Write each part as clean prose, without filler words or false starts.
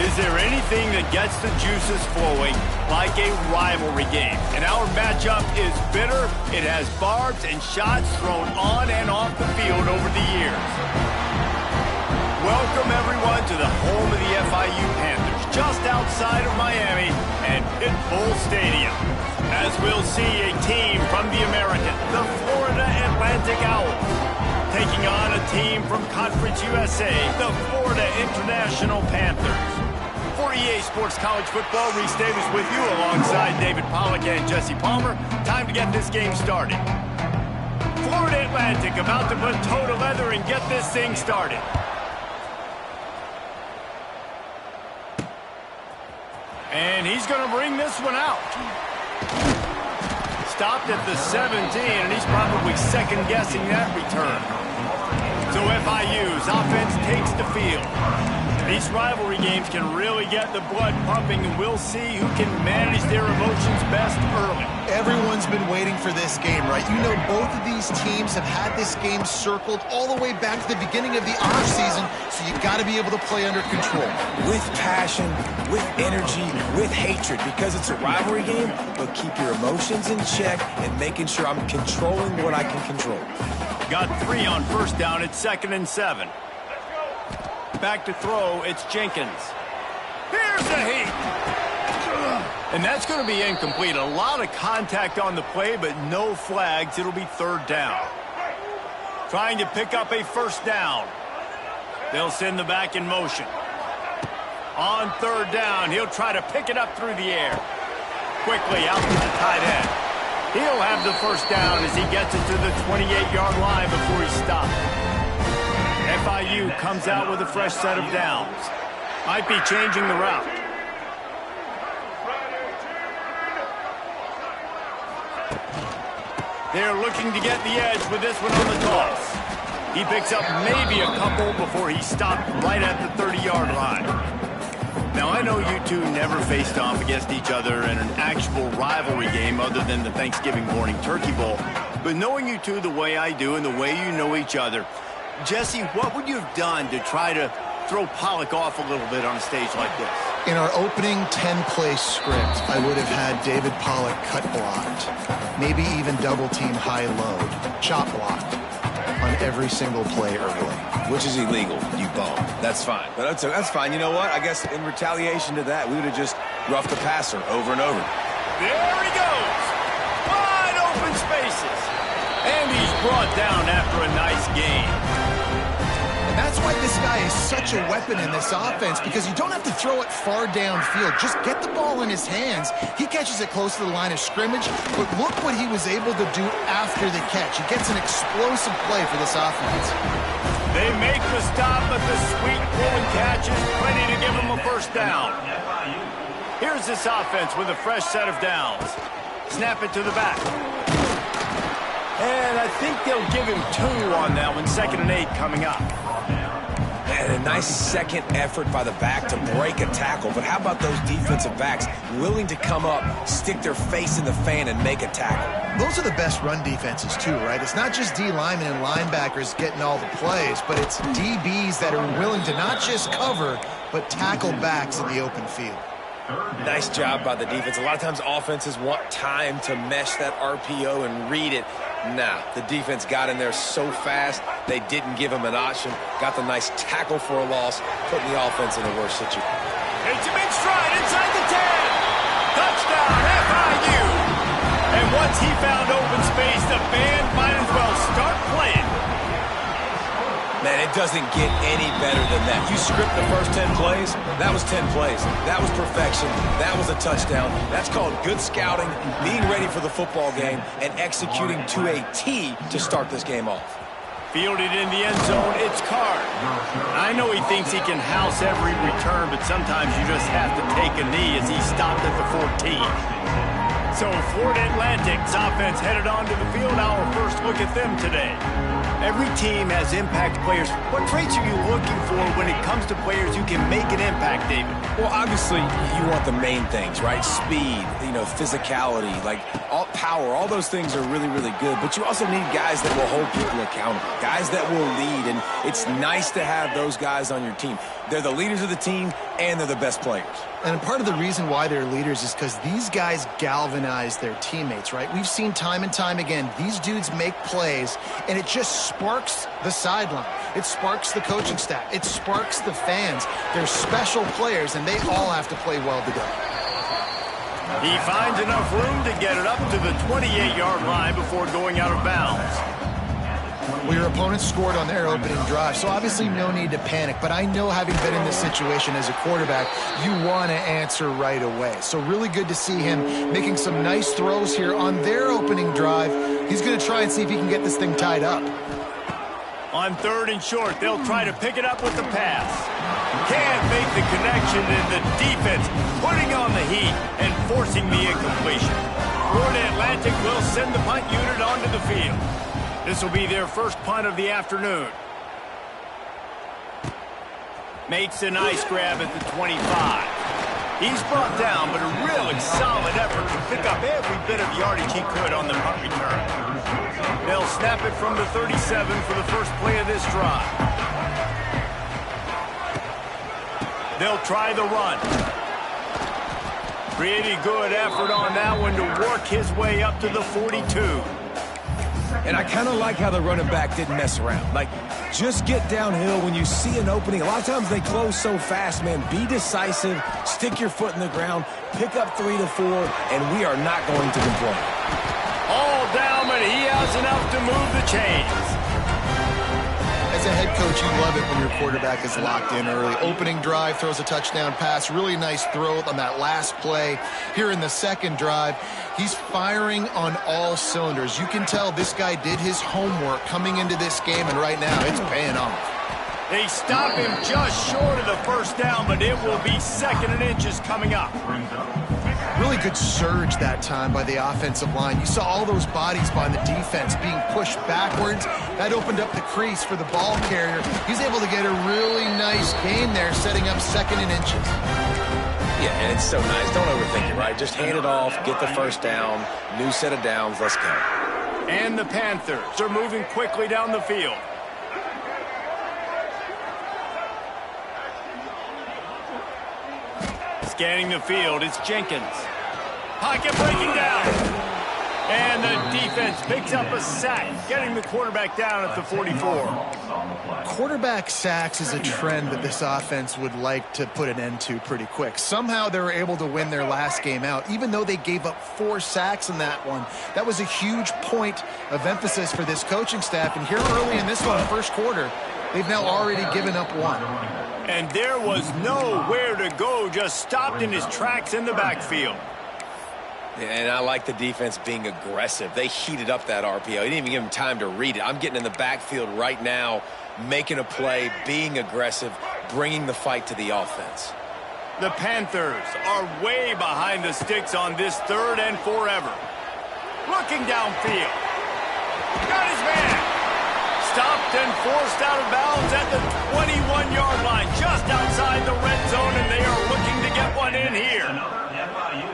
Is there anything that gets the juices flowing like a rivalry game? And our matchup is bitter. It has barbs and shots thrown on and off the field over the years. Welcome, everyone, to the home of the FIU Panthers, just outside of Miami and Pitbull Stadium. As we'll see a team from the American, the Florida Atlantic Owls, taking on a team from Conference USA, the Florida International Panthers. For EA Sports College Football, Reese Davis with you alongside David Pollack and Jesse Palmer. Time to get this game started. Florida Atlantic about to put toe to leather and get this thing started. And he's going to bring this one out. Stopped at the 17, and he's probably second-guessing that return. So FIU's offense takes the field. These rivalry games can really get the blood pumping, and we'll see who can manage their emotions best early. Everyone's been waiting for this game, right? You know, both of these teams have had this game circled all the way back to the beginning of the offseason, so you got to be able to play under control. With passion, with energy, with hatred, because it's a rivalry game, but keep your emotions in check and making sure I'm controlling what I can control. Got 3 on first down. It's 2nd and 7. Back to throw, it's Jenkins. Here's the heat. And that's going to be incomplete. A lot of contact on the play, but no flags. It'll be 3rd down. Trying to pick up a first down. They'll send the back in motion. On 3rd down, he'll try to pick it up through the air. Quickly out to the tight end. He'll have the first down as he gets it to the 28-yard line before he stops. FIU comes out with a fresh set of downs. Might be changing the route. They're looking to get the edge with this one on the toss. He picks up maybe a couple before he stopped right at the 30-yard line. Now, I know you two never faced off against each other in an actual rivalry game other than the Thanksgiving morning Turkey Bowl. But knowing you two the way I do and the way you know each other, Jesse, what would you have done to try to throw Pollack off a little bit on a stage like this? In our opening 10-play script, I would have had David Pollack cut blocked, maybe even double-team high-load, chop blocked on every single play early. Which is illegal, you bum. That's fine. But that's fine. You know what? I guess in retaliation to that, we would have just roughed the passer over and over. There he goes. Wide open spaces. And he's brought down after a nice gain. And that's why this guy is such a weapon in this offense, because you don't have to throw it far downfield. Just get the ball in his hands. He catches it close to the line of scrimmage, but look what he was able to do after the catch. He gets an explosive play for this offense. They make the stop, but the sweet pulling catch is plenty to give him a first down. Here's this offense with a fresh set of downs. Snap it to the back. And I think they'll give him 2 on that one. 2nd and 8 coming up. And a nice second effort by the back to break a tackle. But how about those defensive backs willing to come up, stick their face in the fan, and make a tackle? Those are the best run defenses, too, right? It's not just D linemen and linebackers getting all the plays, but it's DBs that are willing to not just cover, but tackle backs in the open field. Nice job by the defense. A lot of times offenses want time to mesh that RPO and read it. Nah, the defense got in there so fast, they didn't give him an option. Got the nice tackle for a loss, putting the offense in a worse situation. It's a big stride inside the 10. Touchdown, FIU. And once he found open space, the band might as well start playing. Man, it doesn't get any better than that. You script the first 10 plays, that was 10 plays. That was perfection. That was a touchdown. That's called good scouting, being ready for the football game, and executing to a T to start this game off. Fielded in the end zone, it's Card. I know he thinks he can house every return, but sometimes you just have to take a knee as he stopped at the 14. So Florida Atlantic's offense headed onto the field. Our first look at them today. Every team has impact players. What traits are you looking for when it comes to players who can make an impact, David? Well, obviously, you want the main things, right? Speed, physicality, all power. All those things are really, really good. But you also need guys that will hold people accountable, guys that will lead. And it's nice to have those guys on your team. They're the leaders of the team, and they're the best players. And part of the reason why they're leaders is because these guys galvanize their teammates, right? We've seen time and time again, these dudes make plays, and it just sparks the sideline. It sparks the coaching staff. It sparks the fans. They're special players, and they all have to play well together. He finds enough room to get it up to the 28-yard line before going out of bounds. Well, your opponent scored on their opening drive, so obviously no need to panic. But I know, having been in this situation as a quarterback, you want to answer right away. So really good to see him making some nice throws here on their opening drive. He's going to try and see if he can get this thing tied up. On 3rd and short, they'll try to pick it up with the pass. Can't make the connection, and the defense putting on the heat and forcing the incompletion. Florida Atlantic will send the punt unit onto the field. This will be their first punt of the afternoon. Makes a nice grab at the 25. He's brought down, but a really solid effort to pick up every bit of yardage he could on the punt return. They'll snap it from the 37 for the first play of this drive. They'll try the run. Pretty good effort on that one to work his way up to the 42. And I kind of like how the running back didn't mess around. Like, just get downhill when you see an opening. A lot of times they close so fast, man. Be decisive, stick your foot in the ground, pick up 3 to 4, and we are not going to complain. All down, but he has enough to move the chains. As a head coach, you love it when your quarterback is locked in early. Opening drive, throws a touchdown pass. Really nice throw on that last play. Here in the second drive, he's firing on all cylinders. You can tell this guy did his homework coming into this game, and right now it's paying off. They stop him just short of the first down, but it will be 2nd and inches coming up. Really good surge that time by the offensive line. You saw all those bodies by the defense being pushed backwards. That opened up the crease for the ball carrier. He's able to get a really nice gain there, setting up 2nd and inches. Yeah, and it's so nice. Don't overthink it, right? Just hand it off, get the first down, new set of downs, let's go. And the Panthers are moving quickly down the field. Scanning the field, it's Jenkins. Pocket breaking down. And the defense picks up a sack, getting the quarterback down at the 44. Quarterback sacks is a trend that this offense would like to put an end to pretty quick. Somehow they were able to win their last game out, even though they gave up 4 sacks in that one. That was a huge point of emphasis for this coaching staff. And here early in this one, first quarter, they've now already given up 1. And there was nowhere to go, just stopped in his tracks in the backfield. And I like the defense being aggressive. They heated up that RPO. He didn't even give him time to read it. I'm getting in the backfield right now, making a play, being aggressive, bringing the fight to the offense. The Panthers are way behind the sticks on this 3rd and forever. Looking downfield. Got his man. Stopped and forced out of bounds at the 21-yard line, just outside the red zone, and they are looking to get one in here.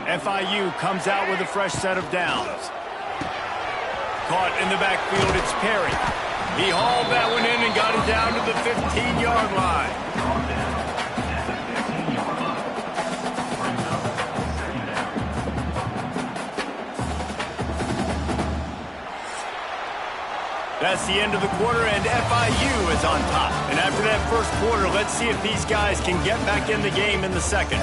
FIU comes out with a fresh set of downs. Caught in the backfield, it's Perry. He hauled that one in and got it down to the 15-yard line. That's the end of the quarter, and FIU is on top. And after that first quarter, let's see if these guys can get back in the game in the second.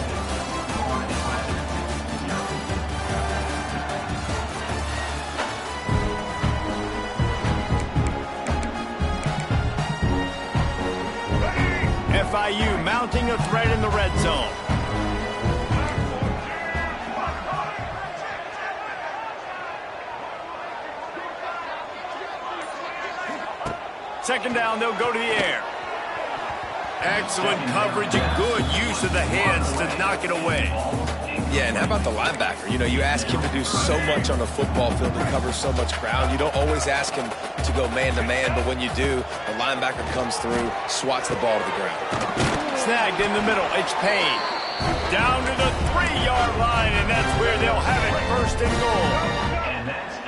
FIU mounting a threat in the red zone. Second down, they'll go to the air. Excellent coverage and good use of the hands to knock it away. Yeah, and how about the linebacker? You know, you ask him to do so much on the football field and cover so much ground. You don't always ask him to go man-to-man, but when you do, the linebacker comes through, swats the ball to the ground. Snagged in the middle, it's Payne. Down to the 3-yard line, and that's where they'll have it, 1st and goal.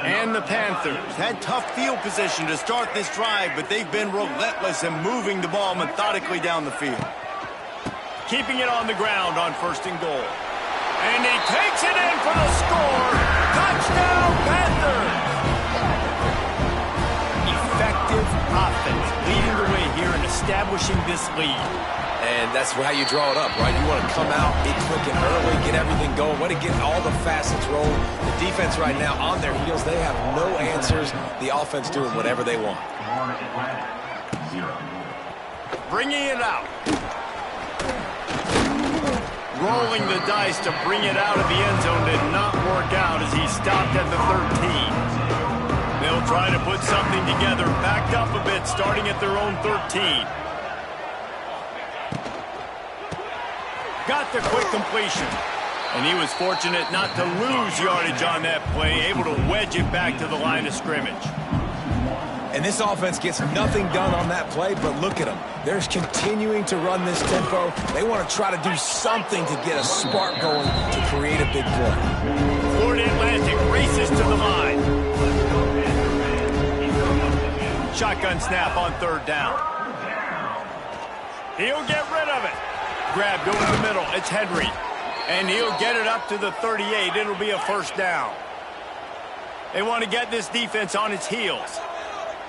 And the Panthers had tough field position to start this drive, but they've been relentless in moving the ball methodically down the field. keeping it on the ground on 1st and goal. And he takes it in for the score. Touchdown, Panthers! Effective offense leading the way here and establishing this lead. And that's how you draw it up, right? You want to come out, be quick and early, get everything going, want to get all the facets rolling. The defense right now on their heels, they have no answers. The offense doing whatever they want. Bringing it out. Rolling the dice to bring it out of the end zone did not work out as he stopped at the 13. They'll try to put something together, backed up a bit, starting at their own 13. Got the quick completion. And he was fortunate not to lose yardage on that play, able to wedge it back to the line of scrimmage. And this offense gets nothing done on that play, but look at them. They're continuing to run this tempo. They want to try to do something to get a spark going to create a big play. Florida Atlantic races to the line. Shotgun snap on 3rd down. He'll get rid of it. Grabbed over the middle. It's Henry. And he'll get it up to the 38. It'll be a 1st down. They want to get this defense on its heels.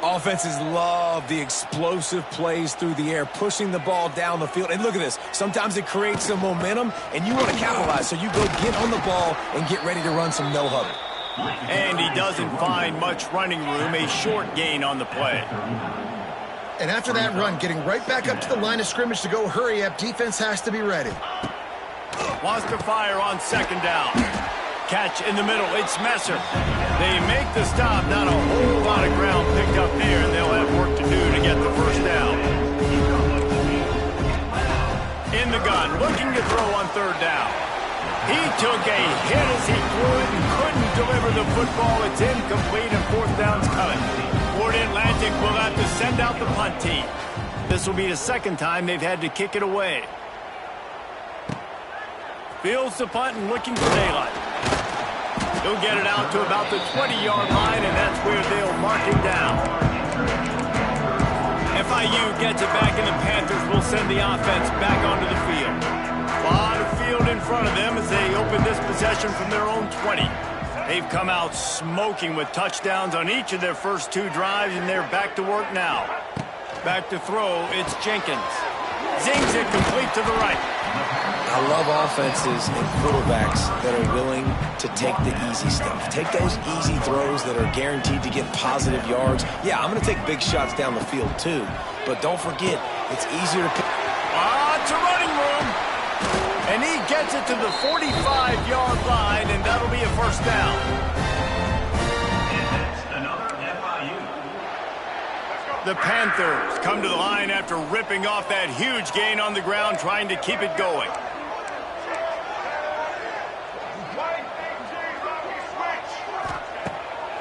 Offenses love the explosive plays through the air, pushing the ball down the field. And look at this. Sometimes it creates some momentum, and you want to capitalize. So you go get on the ball and get ready to run some no-huddle. And he doesn't find much running room. A short gain on the play. And after that run, getting right back up to the line of scrimmage to go hurry up, defense has to be ready. Wants to fire on 2nd down. Catch in the middle. It's Messer. They make the stop. Not a whole lot of ground picked up there, and they'll have work to do to get the 1st down. In the gun, looking to throw on 3rd down. He took a hit as he threw it and couldn't deliver the football. It's incomplete, and 4th down's coming. Florida Atlantic will have to send out the punt team. This will be the 2nd time they've had to kick it away. Fields the punt and looking for daylight. He'll get it out to about the 20-yard line, and that's where they'll mark it down. FIU gets it back, and the Panthers will send the offense back onto the field. A lot of field in front of them as they open this possession from their own 20. They've come out smoking with touchdowns on each of their first 2 drives, and they're back to work now. Back to throw, it's Jenkins. Zings it complete to the right. I love offenses and quarterbacks that are willing to take the easy stuff. Take those easy throws that are guaranteed to get positive yards. Yeah, I'm going to take big shots down the field too. But don't forget, it's easier to pick. It's a running room. And he gets it to the 45-yard line, and that'll be a 1st down. The Panthers come to the line after ripping off that huge gain on the ground, trying to keep it going.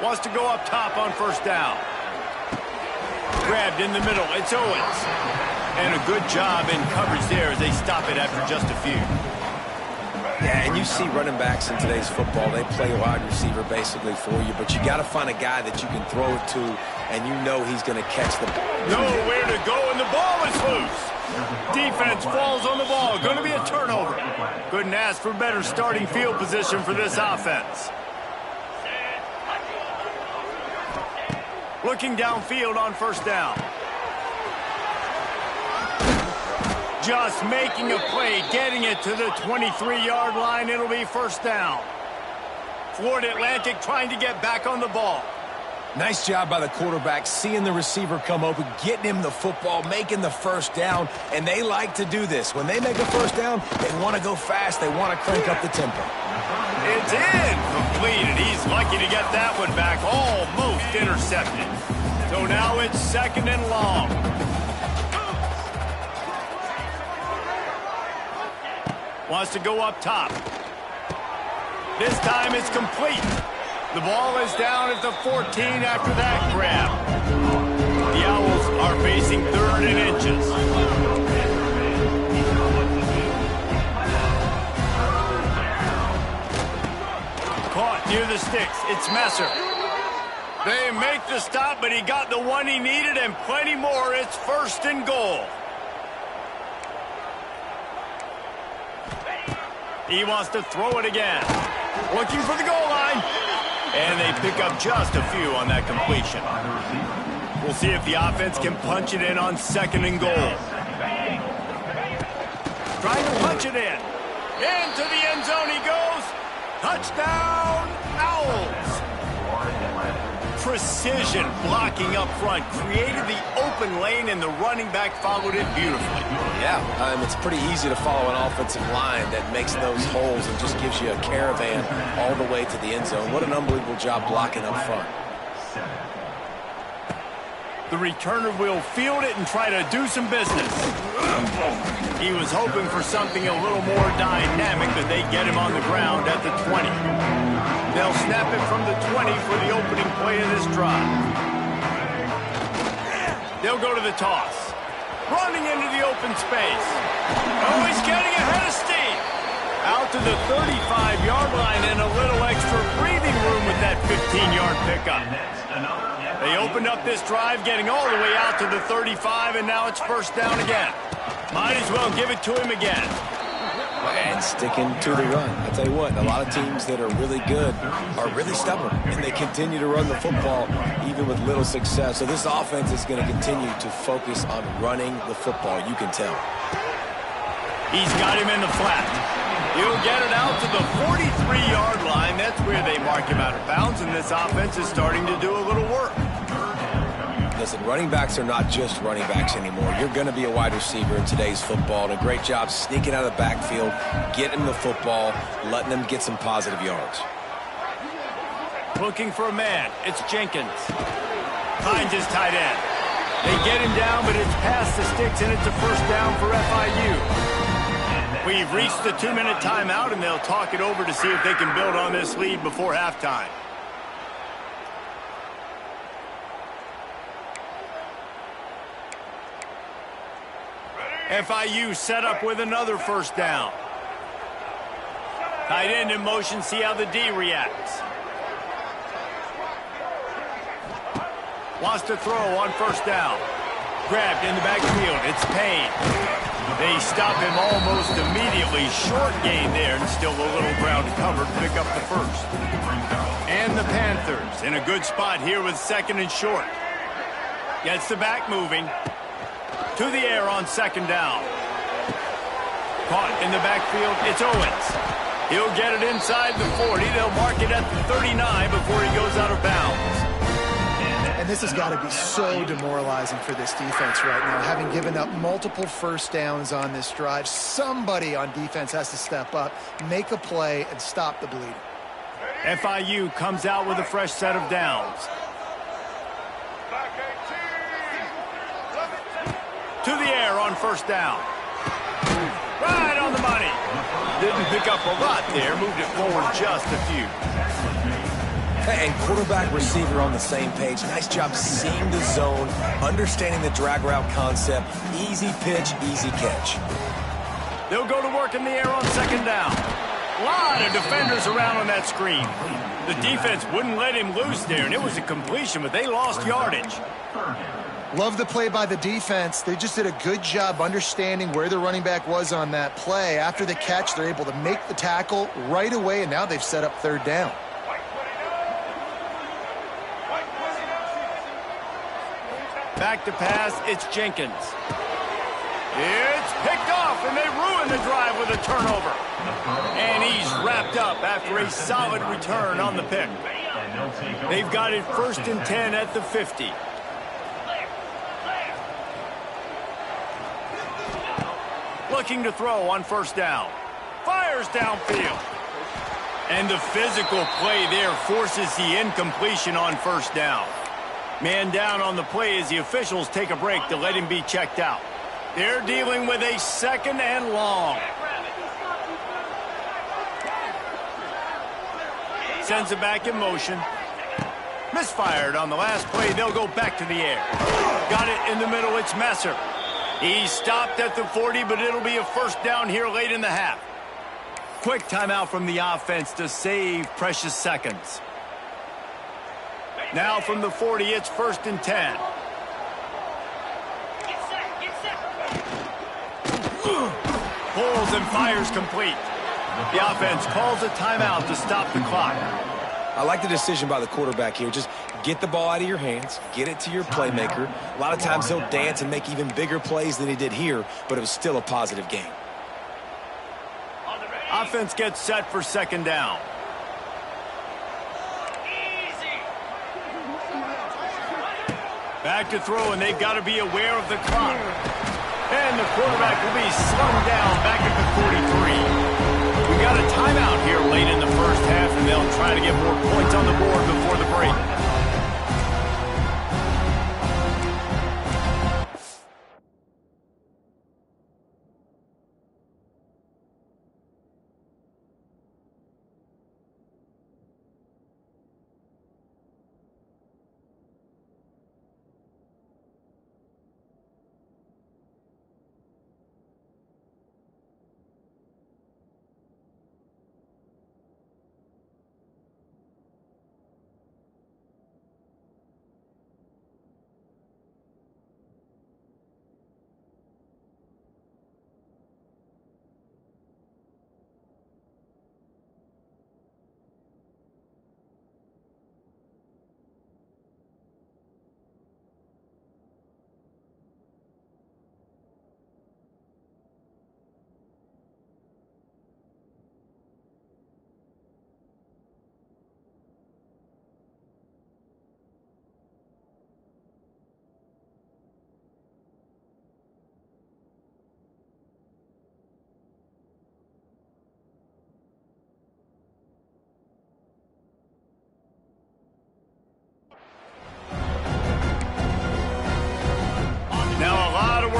Wants to go up top on 1st down. Grabbed in the middle. It's Owens. And a good job in coverage there as they stop it after just a few. Yeah, and you see running backs in today's football, they play wide receiver basically for you, but you got to find a guy that you can throw it to, and you know he's going to catch the ball. Nowhere to go, and the ball is loose. Defense falls on the ball. Going to be a turnover. Couldn't ask for better starting field position for this offense. Looking downfield on 1st down. Just making a play, getting it to the 23-yard line. It'll be 1st down. Florida Atlantic trying to get back on the ball. Nice job by the quarterback, seeing the receiver come open, getting him the football, making the 1st down, and they like to do this. When they make a 1st down, they want to go fast. They want to crank up the tempo. It's incomplete, and he's lucky to get that one back, almost intercepted. So now it's 2nd and long. Wants to go up top. This time it's complete. The ball is down at the 14 after that grab. The Owls are facing 3rd and inches. Caught near the sticks. It's Messer. They make the stop, but he got the one he needed and plenty more. It's 1st and goal. He wants to throw it again. Looking for the goal line. And they pick up just a few on that completion. We'll see if the offense can punch it in on 2nd and goal. Trying to punch it in. Into the end zone he goes. Touchdown, Owls. Precision blocking up front. Created the open lane, and the running back followed it beautifully. Yeah, it's pretty easy to follow an offensive line that makes those holes and just gives you a caravan all the way to the end zone. What an unbelievable job blocking up front. The returner will field it and try to do some business. He was hoping for something a little more dynamic, but they get him on the ground at the 20. They'll snap it from the 20 for the opening play of this drive. They'll go to the toss. Running into the open space. Oh, he's getting ahead of steam. Out to the 35-yard line and a little extra breathing room with that 15-yard pickup. They opened up this drive, getting all the way out to the 35, and now it's 1st down again. Might as well give it to him again. And sticking to the run. I tell you what, a lot of teams that are really good are really stubborn, and they continue to run the football even with little success. So this offense is going to continue to focus on running the football, you can tell. He's got him in the flat. He'll get it out to the 43-yard line. That's where they mark him out of bounds, and this offense is starting to do a little work. Listen, running backs are not just running backs anymore. You're going to be a wide receiver in today's football, and a great job sneaking out of the backfield, getting the football, letting them get some positive yards. Looking for a man. It's Jenkins. Finds his tight end. They get him down, but it's past the sticks, and it's a 1st down for FIU. We've reached the 2-minute timeout, and they'll talk it over to see if they can build on this lead before halftime. FIU set up with another 1st down. Tight end in motion, see how the D reacts. Wants to throw on 1st down. Grabbed in the backfield, it's Payne. They stop him almost immediately. Short gain there, and still a little ground covered to pick up the 1st. And the Panthers in a good spot here with 2nd and short. Gets the back moving. To the air on 2nd down. Caught in the backfield, it's Owens. He'll get it inside the 40. They'll mark it at the 39 before he goes out of bounds. And this has got to be so demoralizing for this defense right now, having given up multiple 1st downs on this drive. Somebody on defense has to step up, make a play, and stop the bleeding. FIU comes out with a fresh set of downs. To the air on 1st down. Right on the money. Didn't pick up a lot there. Moved it forward just a few. And quarterback, receiver on the same page. Nice job seeing the zone, understanding the drag route concept. Easy pitch, easy catch. They'll go to work in the air on 2nd down. A lot of defenders around on that screen. The defense wouldn't let him loose there, and it was a completion, but they lost yardage. Love the play by the defense. They just did a good job understanding where the running back was on that play. After the catch, they're able to make the tackle right away, and now they've set up 3rd down. Back to pass, it's Jenkins. It's picked off, and they ruin the drive with a turnover. And he's wrapped up after a solid return on the pick. They've got it 1st and 10 at the 50. Looking to throw on 1st down. Fires downfield. And the physical play there forces the incompletion on 1st down. Man down on the play as the officials take a break to let him be checked out. They're dealing with a 2nd and long. Sends it back in motion. Misfired on the last play. They'll go back to the air. Got it in the middle. It's Messer. He stopped at the 40, but it'll be a 1st down here late in the half. Quick timeout from the offense to save precious seconds. Now from the 40, it's 1st and 10. Pulls and fires complete. The offense calls a timeout to stop the clock. I like the decision by the quarterback here. Just get the ball out of your hands, get it to your playmaker. A lot of times he'll dance and make even bigger plays than he did here, but it was still a positive game. Offense gets set for second down. Back to throw, and they've got to be aware of the clock. And the quarterback will be slung down back at the 43. We got a timeout here late in the first half, and they'll try to get more points on the board before the break.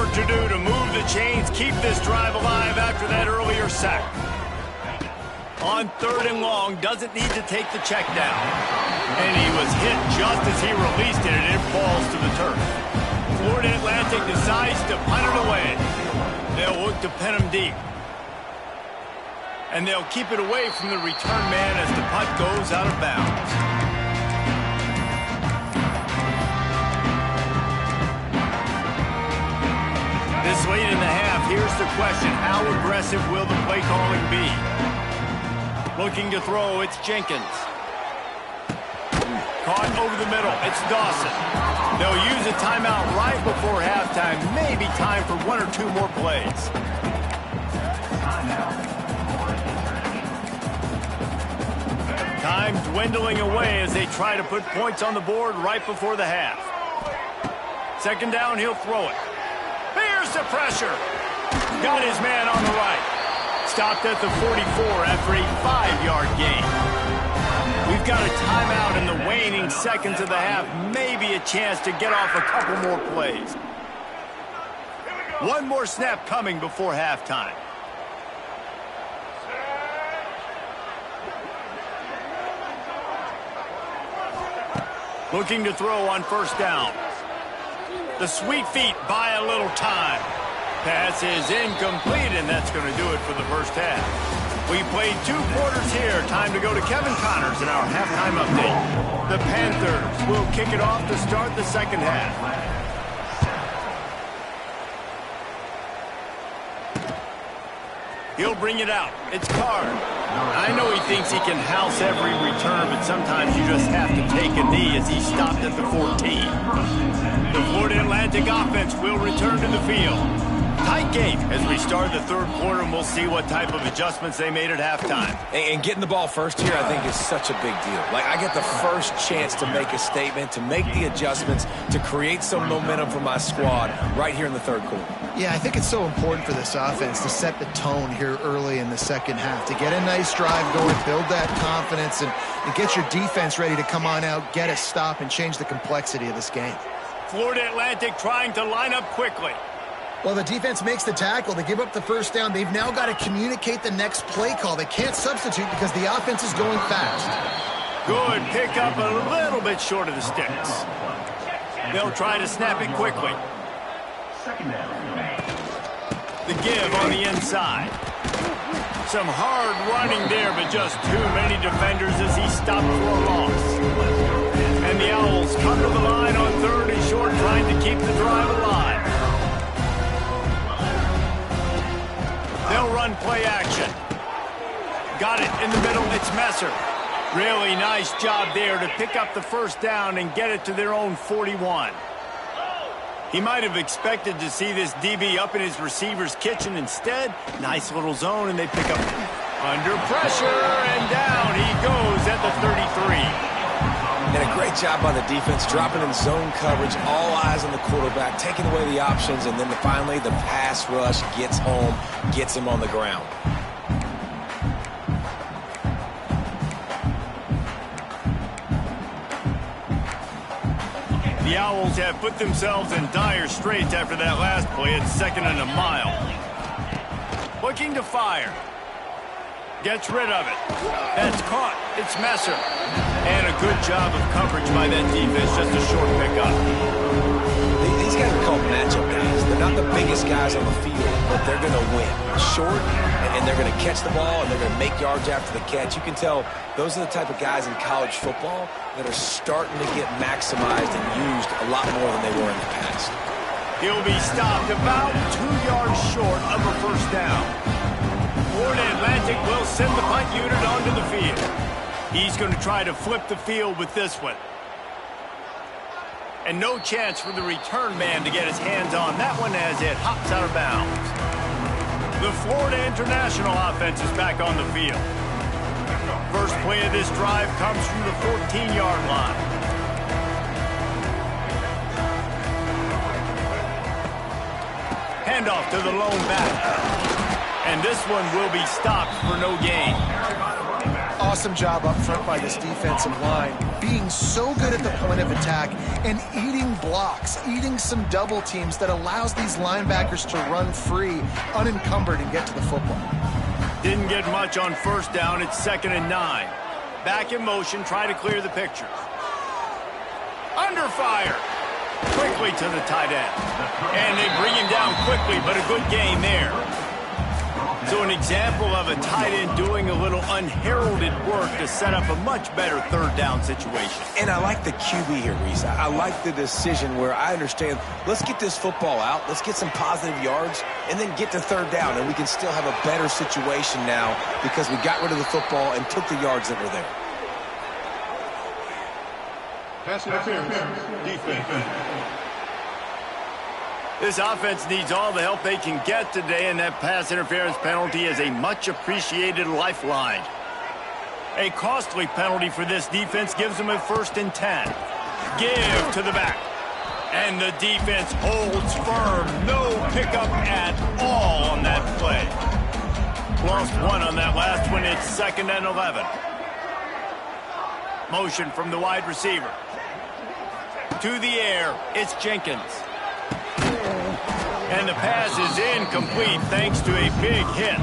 To do to move the chains, keep this drive alive after that earlier sack. On third and long, doesn't need to take the check down. And he was hit just as he released it, and it falls to the turf. Florida Atlantic decides to punt it away. They'll look to pin him deep. And they'll keep it away from the return man as the punt goes out of bounds. This late in the half, here's the question. How aggressive will the play calling be? Looking to throw, it's Jenkins. Caught over the middle, it's Dawson. They'll use a timeout right before halftime. Maybe time for one or two more plays. Time dwindling away as they try to put points on the board right before the half. Second down, he'll throw it. Here's the pressure. Got his man on the right. Stopped at the 44 after a 5-yard gain. We've got a timeout in the waning seconds of the half. Maybe a chance to get off a couple more plays. One more snap coming before halftime. Looking to throw on first down. The sweet feet buy a little time. Pass is incomplete, and that's going to do it for the first half. We played 2 quarters here. Time to go to Kevin Connors in our halftime update. The Panthers will kick it off to start the second half. He'll bring it out. It's Card. I know he thinks he can house every return, but sometimes you just have to take a knee as he stopped at the 14. The Florida Atlantic offense will return to the field. Tight game as we start the third quarter, and we'll see what type of adjustments they made at halftime. And getting the ball first here, I think, is such a big deal. Like, I get the first chance to make a statement, to make the adjustments, to create some momentum for my squad right here in the third quarter. Yeah, I think it's so important for this offense to set the tone here early in the second half, to get a nice drive going, build that confidence, and get your defense ready to come on out, get a stop, and change the complexity of this game. Florida Atlantic trying to line up quickly. Well, the defense makes the tackle. They give up the first down. They've now got to communicate the next play call. They can't substitute because the offense is going fast. Good pick up a little bit short of the sticks. They'll try to snap it quickly. The give on the inside. Some hard running there, but just too many defenders as he stopped for a loss. And the Owls come to the line on third and short, trying to keep the drive alive. They'll run play action. Got it in the middle. It's Messer. Really nice job there to pick up the first down and get it to their own 41. He might have expected to see this DB up in his receiver's kitchen. Instead, nice little zone, and they pick up under pressure, and down he goes at the 33. And a great job by the defense, dropping in zone coverage, all eyes on the quarterback, taking away the options, and then finally the pass rush gets home, gets him on the ground. The Owls have put themselves in dire straits after that last play. It's 2nd and a mile. Looking to fire. Gets rid of it. That's caught. It's Messer. And a good job of coverage by that defense. Just a short pickup. These guys are called matchup guys. They're not the biggest guys on the field, but they're going to win. Short, and they're going to catch the ball, and they're going to make yards after the catch. You can tell those are the type of guys in college football that are starting to get maximized and used a lot more than they were in the past. He'll be stopped about 2 yards short of a first down. Florida Atlantic will send the punt unit onto the field. He's going to try to flip the field with this one. And no chance for the return man to get his hands on that one as it hops out of bounds. The Florida International offense is back on the field. First play of this drive comes from the 14-yard line. Handoff to the lone back. And this one will be stopped for no gain. Awesome job up front by this defensive line, being so good at the point of attack and eating blocks, eating some double teams that allows these linebackers to run free, unencumbered, and get to the football. Didn't get much on first down. It's 2nd and 9. Back in motion, try to clear the picture. Under fire. Quickly to the tight end. And they bring him down quickly, but a good gain there. So an example of a tight end doing a little unheralded work to set up a much better third down situation. And I like the QB here, Reese. I like the decision where I understand, let's get this football out, let's get some positive yards, and then get to third down, and we can still have a better situation now because we got rid of the football and took the yards that were there. Pass interference, defense. This offense needs all the help they can get today, and that pass interference penalty is a much-appreciated lifeline. A costly penalty for this defense gives them a 1st and 10. Give to the back. And the defense holds firm. No pickup at all on that play. Lost one on that last one. It's 2nd and 11. Motion from the wide receiver. To the air. It's Jenkins. And the pass is incomplete thanks to a big hit.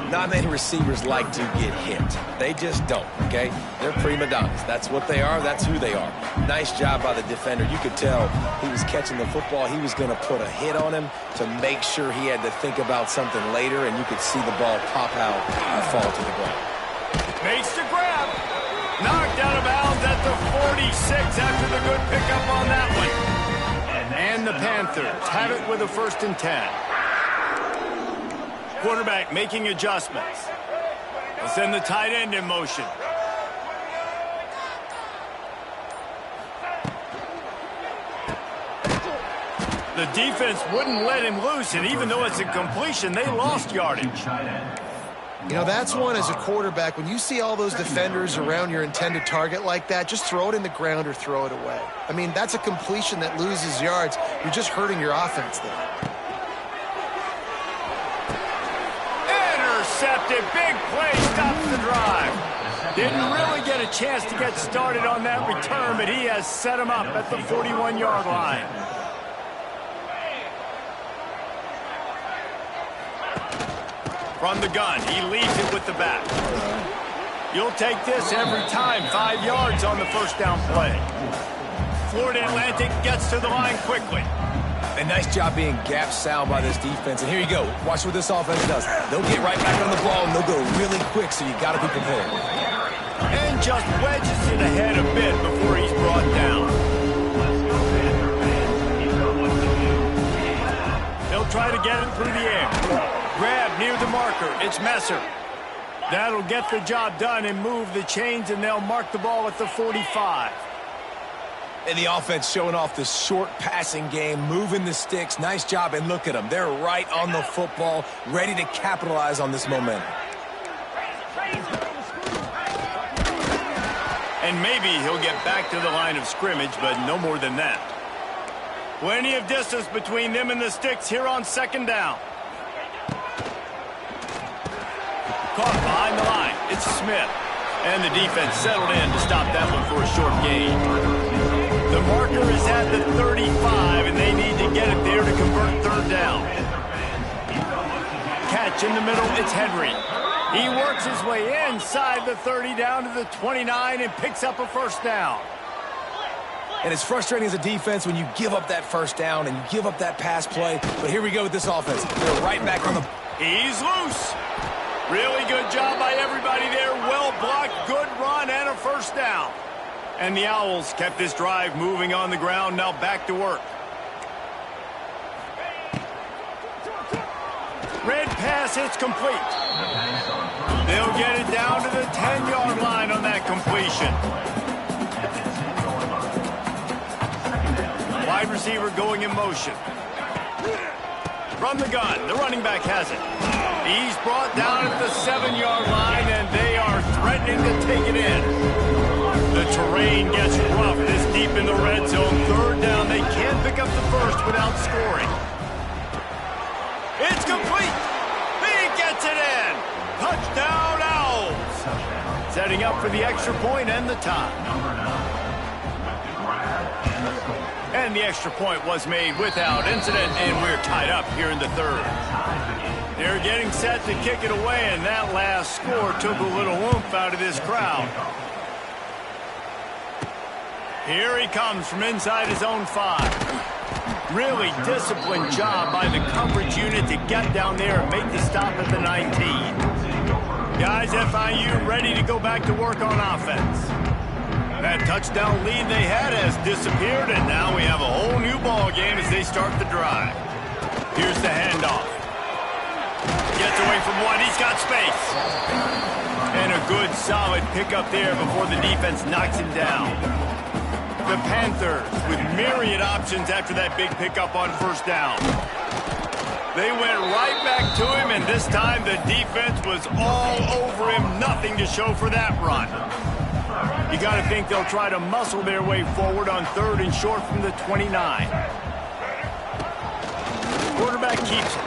Not many receivers like to get hit. They just don't, okay? They're prima donnas. That's what they are. That's who they are. Nice job by the defender. You could tell he was catching the football. He was going to put a hit on him to make sure he had to think about something later, and you could see the ball pop out and fall to the ground. Makes the grab. Knocked out of bounds at the 46 after the good pickup on that one. And the Panthers have it with a 1st and 10. Quarterback making adjustments. They'll send the tight end in motion. The defense wouldn't let him loose, and even though it's a completion, they lost yardage. You know, that's one as a quarterback. When you see all those defenders around your intended target like that, just throw it in the ground or throw it away. I mean, that's a completion that loses yards. You're just hurting your offense there. Intercepted. Big play. Stops the drive. Didn't really get a chance to get started on that return, but he has set him up at the 41-yard line. From the gun, he leaves it with the back. You'll take this every time. 5 yards on the first down play. Florida Atlantic gets to the line quickly. A nice job being gap sound by this defense. And here you go. Watch what this offense does. They'll get right back on the ball, and they'll go really quick, so you got to be prepared. And just wedges it ahead a bit before he's brought down. He'll try to get it through the air. Grab near the marker. It's Messer. That'll get the job done and move the chains, and they'll mark the ball at the 45. And the offense showing off the short passing game, moving the sticks. Nice job, and look at them. They're right on the football, ready to capitalize on this momentum. And maybe he'll get back to the line of scrimmage, but no more than that. Plenty of distance between them and the sticks here on second down. Caught behind the line. It's Smith. And the defense settled in to stop that one for a short gain. The marker is at the 35, and they need to get it there to convert third down. Catch in the middle, it's Henry. He works his way inside the 30 down to the 29 and picks up a first down. And it's frustrating as a defense when you give up that first down and you give up that pass play. But here we go with this offense. They're right back on the... He's loose. Really good job by everybody there. Well blocked, good run, and a first down. And the Owls kept this drive moving on the ground. Now back to work. Red pass hits complete. They'll get it down to the 10-yard line on that completion. Wide receiver going in motion. From the gun, the running back has it. He's brought down at the 7-yard line, and they are threatening to take it in. The terrain gets rough this deep in the red zone. Third down, they can't pick up the first without scoring. It's complete. He gets it in. Touchdown, Owls. Setting up for the extra point and the tie. And the extra point was made without incident, and we're tied up here in the third. They're getting set to kick it away, and that last score took a little oomph out of this crowd. Here he comes from inside his own 5. Really disciplined job by the coverage unit to get down there and make the stop at the 19. Guys, FIU ready to go back to work on offense. That touchdown lead they had has disappeared, and now we have a whole new ball game as they start the drive. Here's the handoff. Gets away from one. He's got space. And a good, solid pickup there before the defense knocks him down. The Panthers with myriad options after that big pickup on first down. They went right back to him, and this time the defense was all over him. Nothing to show for that run. You got to think they'll try to muscle their way forward on third and short from the 29. Quarterback keeps it.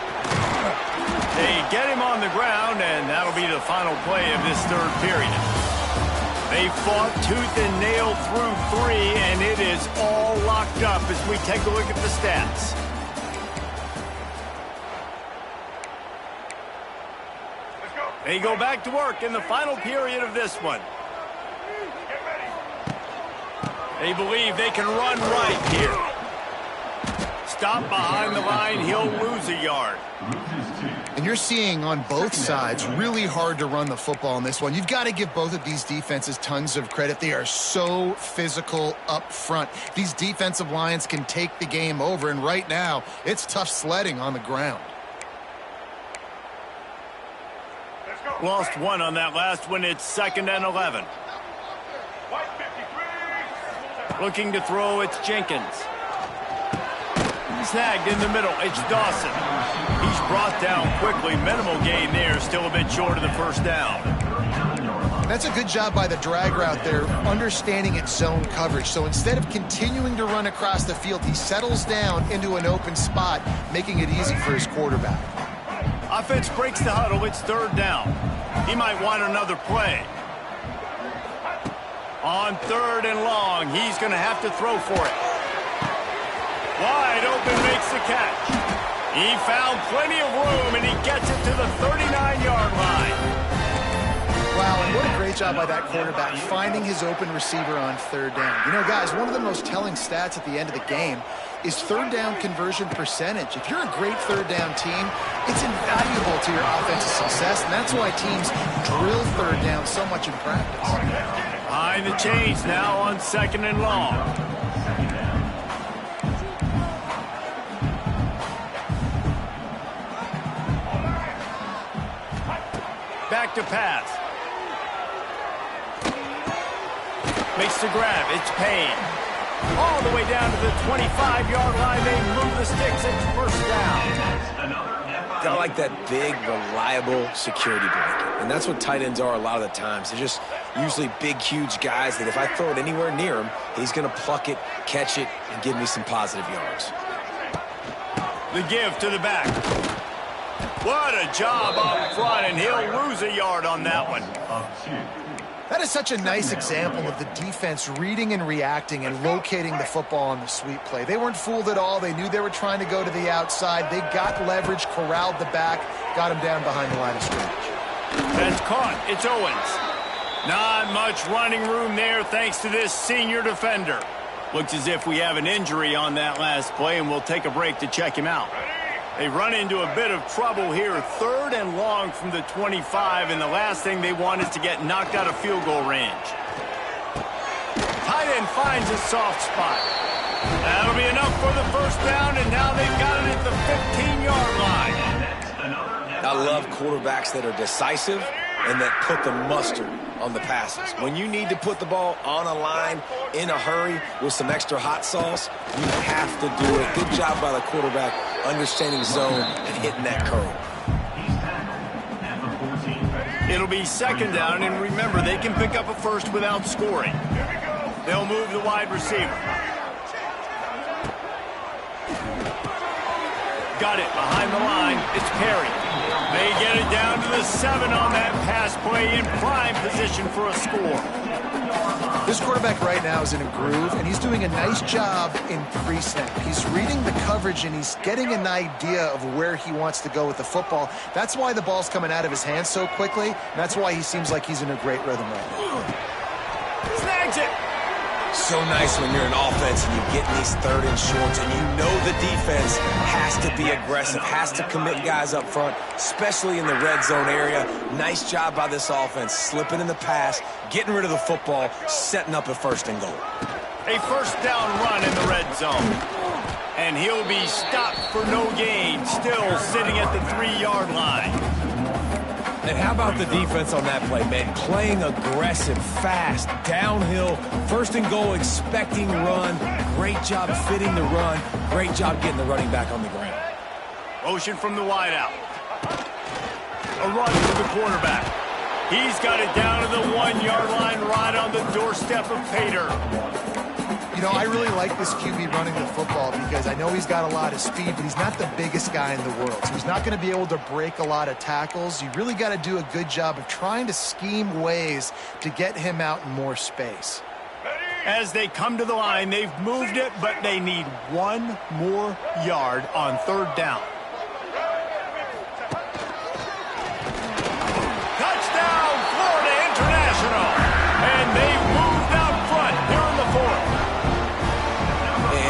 They get him on the ground, and that'll be the final play of this third period. They fought tooth and nail through 3, and it is all locked up as we take a look at the stats. They go back to work in the final period of this one. They believe they can run right here. Stop behind the line, he'll lose a yard. And you're seeing on both sides really hard to run the football in this one. You've got to give both of these defenses tons of credit. They are so physical up front. These defensive lines can take the game over, and right now it's tough sledding on the ground. Lost one on that last one. It's 2nd and 11. Looking to throw, it's Jenkins. Snagged in the middle, it's Dawson. He's brought down quickly. Minimal gain there, still a bit short of the first down. That's a good job by the drag route there, understanding its zone coverage. So instead of continuing to run across the field, he settles down into an open spot, making it easy for his quarterback. Offense breaks the huddle, it's third down. He might want another play. On third and long, he's going to have to throw for it. Wide open, makes the catch. He found plenty of room, and he gets it to the 39-yard line. Wow, and what a great job by that quarterback, finding his open receiver on third down. You know, guys, one of the most telling stats at the end of the game is third down conversion percentage. If you're a great third down team, it's invaluable to your offensive success, and that's why teams drill third down so much in practice. Behind the chains now on 2nd and long. Back back to pass. Makes the grab. It's Payne. All the way down to the 25-yard line. They move the sticks. It's first down. I like that big, reliable security blanket. And that's what tight ends are a lot of the times. They're just usually big, huge guys that if I throw it anywhere near him, he's going to pluck it, catch it, and give me some positive yards. The give to the back. What a job up front, and he'll lose a yard on that one. That is such a nice example of the defense reading and reacting and locating the football on the sweep play. They weren't fooled at all. They knew they were trying to go to the outside. They got leverage, corralled the back, got him down behind the line of scrimmage. That's caught. It's Owens. Not much running room there thanks to this senior defender. Looks as if we have an injury on that last play, and we'll take a break to check him out. They run into a bit of trouble here, 3rd and long from the 25, and the last thing they want is to get knocked out of field goal range. Tight end finds a soft spot. That'll be enough for the first down, and now they've got it at the 15-yard line. I love quarterbacks that are decisive and that put the mustard on the passes. When you need to put the ball on a line in a hurry with some extra hot sauce, you have to do it. Good job by the quarterback understanding zone and hitting that curve. It'll be 2nd down, and remember, they can pick up a first without scoring. They'll move the wide receiver. Got it behind the line. It's Perry. They get it down to the 7 on that pass play, in prime position for a score. This quarterback right now is in a groove, and he's doing a nice job in pre-snap. He's reading the coverage, and he's getting an idea of where he wants to go with the football. That's why the ball's coming out of his hands so quickly, and that's why he seems like he's in a great rhythm right now. Snags it. So nice when you're an offense and you get in these 3rd and shorts and you know the defense has to be aggressive, has to commit guys up front, especially in the red zone area. Nice job by this offense, slipping in the pass, getting rid of the football, setting up a 1st and goal. A first down run in the red zone. And he'll be stopped for no gain, still sitting at the 3-yard line. And how about the defense on that play, man? Playing aggressive, fast, downhill, 1st and goal, expecting run. Great job fitting the run. Great job getting the running back on the ground. Motion from the wideout. A run to the quarterback. He's got it down to the 1-yard line, right on the doorstep of Pater. You know, I really like this QB running the football because I know he's got a lot of speed, but he's not the biggest guy in the world. So he's not going to be able to break a lot of tackles. You really got to do a good job of trying to scheme ways to get him out in more space. As they come to the line, they've moved it, but they need 1 more yard on 3rd down. Touchdown, Florida International! And they've moved out front here in the 4th.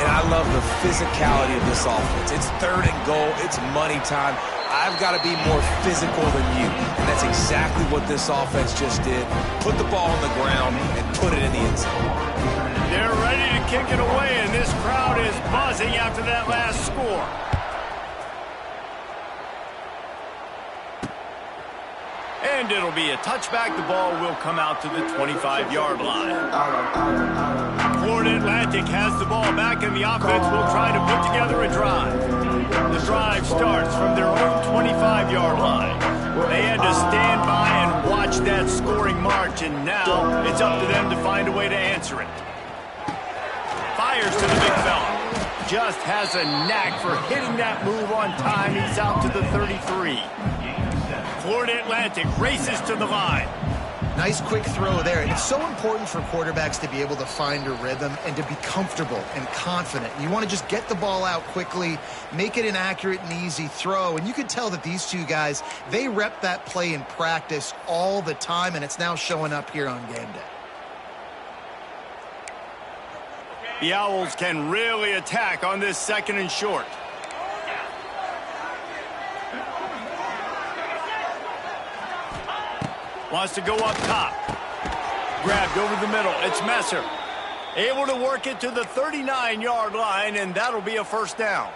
I love the physicality of this offense. It's 3rd and goal. It's money time. I've got to be more physical than you. And that's exactly what this offense just did. Put the ball on the ground and put it in the end zone. They're ready to kick it away, and this crowd is buzzing after that last score. And it'll be a touchback. The ball will come out to the 25-yard line. Florida Atlantic has the ball back, and the offense will try to put together a drive. The drive starts from their own 25-yard line. They had to stand by and watch that scoring march, and now it's up to them to find a way to answer it. Fires to the big fella. Just has a knack for hitting that move on time. He's out to the 33. Florida Atlantic races to the line. Nice quick throw there. It's so important for quarterbacks to be able to find a rhythm and to be comfortable and confident. You want to just get the ball out quickly, make it an accurate and easy throw. And you can tell that these two guys, they rep that play in practice all the time, and it's now showing up here on game day. The Owls can really attack on this 2nd and short. Wants to go up top. Grabbed over the middle. It's Messer. Able to work it to the 39-yard line, and that'll be a first down.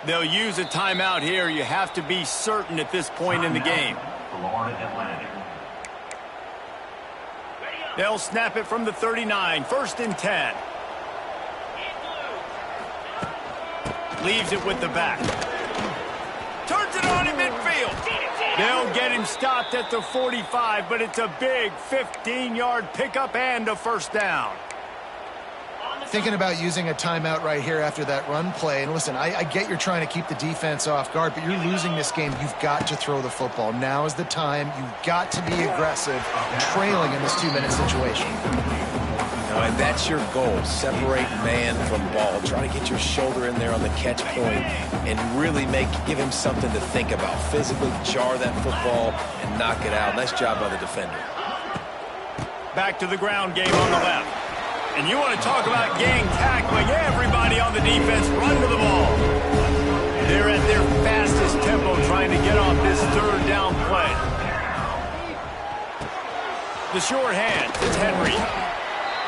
They'll use a timeout here. You have to be certain at this point in the game. They'll snap it from the 39, 1st and 10. Leaves it with the back. Turns it on in midfield. They'll get him stopped at the 45, but it's a big 15-yard pickup and a first down. Thinking about using a timeout right here after that run play. And listen, I get you're trying to keep the defense off guard, but you're losing this game. You've got to throw the football. Now is the time. You've got to be aggressive, trailing in this 2-minute situation. And that's your goal. Separate man from ball. Try to get your shoulder in there on the catch point and really give him something to think about. Physically jar that football and knock it out. Nice job by the defender. Back to the ground game on the left. And you want to talk about gang tackling. Everybody on the defense run to the ball. They're at their fastest tempo trying to get off this 3rd down play. The short hand. It's Henry.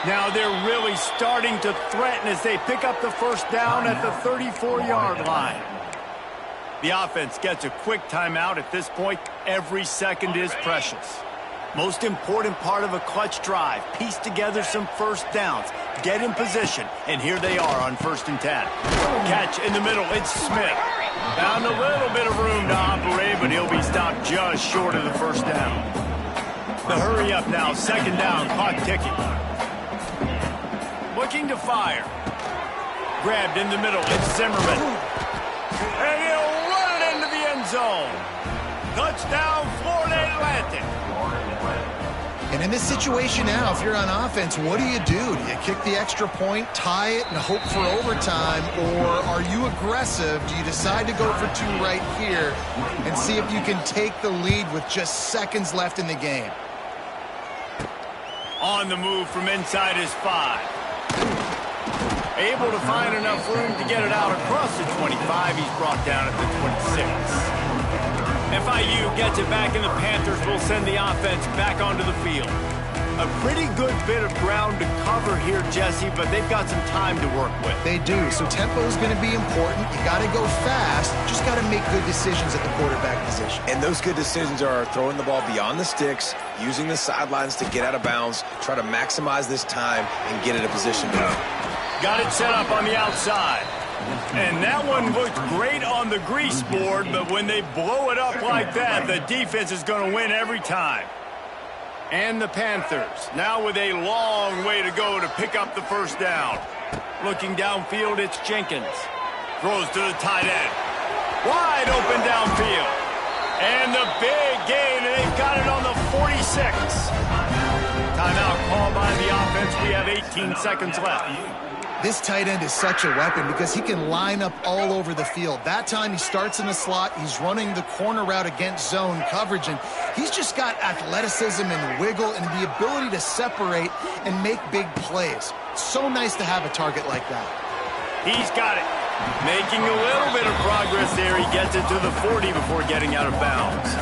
Now they're really starting to threaten as they pick up the first down at the 34-yard line. The offense gets a quick timeout. At this point, every second is precious. Most important part of a clutch drive. Piece together some first downs. Get in position. And here they are on 1st and 10. Catch in the middle. It's Smith. Found a little bit of room to operate, but he'll be stopped just short of the first down. The hurry up now. 2nd down. Clock ticking. Looking to fire. Grabbed in the middle. It's Zimmerman. And he'll run it into the end zone. Touchdown, Florida Atlantic. And in this situation now, if you're on offense, what do? Do you kick the extra point, tie it, and hope for overtime? Or are you aggressive? Do you decide to go for 2 right here and see if you can take the lead with just seconds left in the game? On the move from inside his 5. Able to find enough room to get it out across the 25. He's brought down at the 26. FIU gets it back, and the Panthers will send the offense back onto the field. A pretty good bit of ground to cover here, Jesse, but they've got some time to work with. They do, so tempo is going to be important. You got to go fast. Just got to make good decisions at the quarterback position. And those good decisions are throwing the ball beyond the sticks, using the sidelines to get out of bounds, try to maximize this time, and get it in position to win. Got it set up on the outside. And that one looked great on the grease board, but when they blow it up like that, the defense is going to win every time. And the Panthers, now with a long way to go to pick up the first down. Looking downfield, it's Jenkins. Throws to the tight end. Wide open downfield. And the big gain, and they've got it on the 46. Timeout called by the offense. We have 18 seconds left. This tight end is such a weapon because he can line up all over the field. That time he starts in the slot. He's running the corner route against zone coverage, and he's just got athleticism and wiggle and the ability to separate and make big plays. It's so nice to have a target like that. He's got it. Making a little bit of progress there. He gets it to the 40 before getting out of bounds.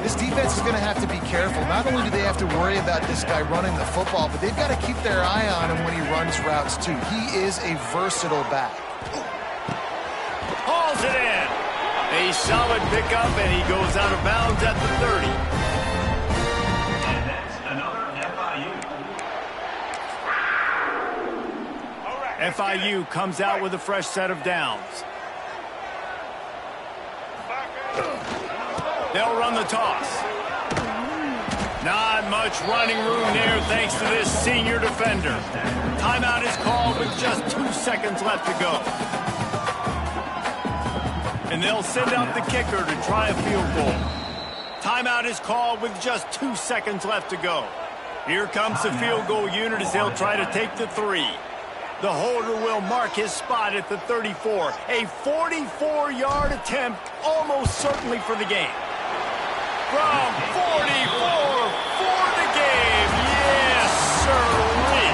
This defense is going to have to be careful. Not only do they have to worry about this guy running the football, but they've got to keep their eye on him when he runs routes, too. He is a versatile back. Hauls it in. A solid pickup, and he goes out of bounds at the 30. And that's another FIU. FIU comes out with a fresh set of downs. They'll run the toss. Not much running room there thanks to this senior defender. Timeout is called with just 2 seconds left to go. And they'll send out the kicker to try a field goal. Timeout is called with just 2 seconds left to go. Here comes the field goal unit as they'll try to take the 3. The holder will mark his spot at the 34. A 44-yard attempt, almost certainly for the game. From 44 for the game. Yes, sirree.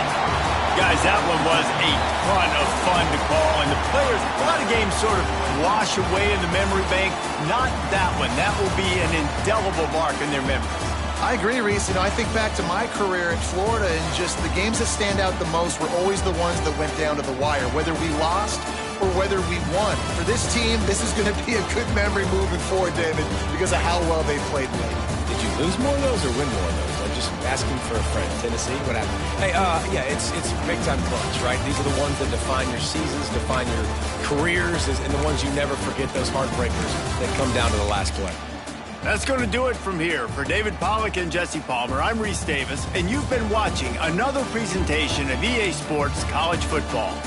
Guys, that one was a ton of fun to call. And the players, a lot of games sort of wash away in the memory bank. Not that one. That will be an indelible mark in their memories. I agree, Reese. I think back to my career in Florida, and just the games that stand out the most were always the ones that went down to the wire. Whether we lost or whether we won. For this team, this is going to be a good memory moving forward, David, because of how well they played late. Did you lose more of those or win more of those? I'm just asking for a friend. Tennessee, what happened? Hey, yeah, it's big-time clutch, right? These are the ones that define your seasons, define your careers, and the ones you never forget, those heartbreakers that come down to the last play. That's going to do it from here. For David Pollack and Jesse Palmer, I'm Reese Davis, and you've been watching another presentation of EA Sports College Football.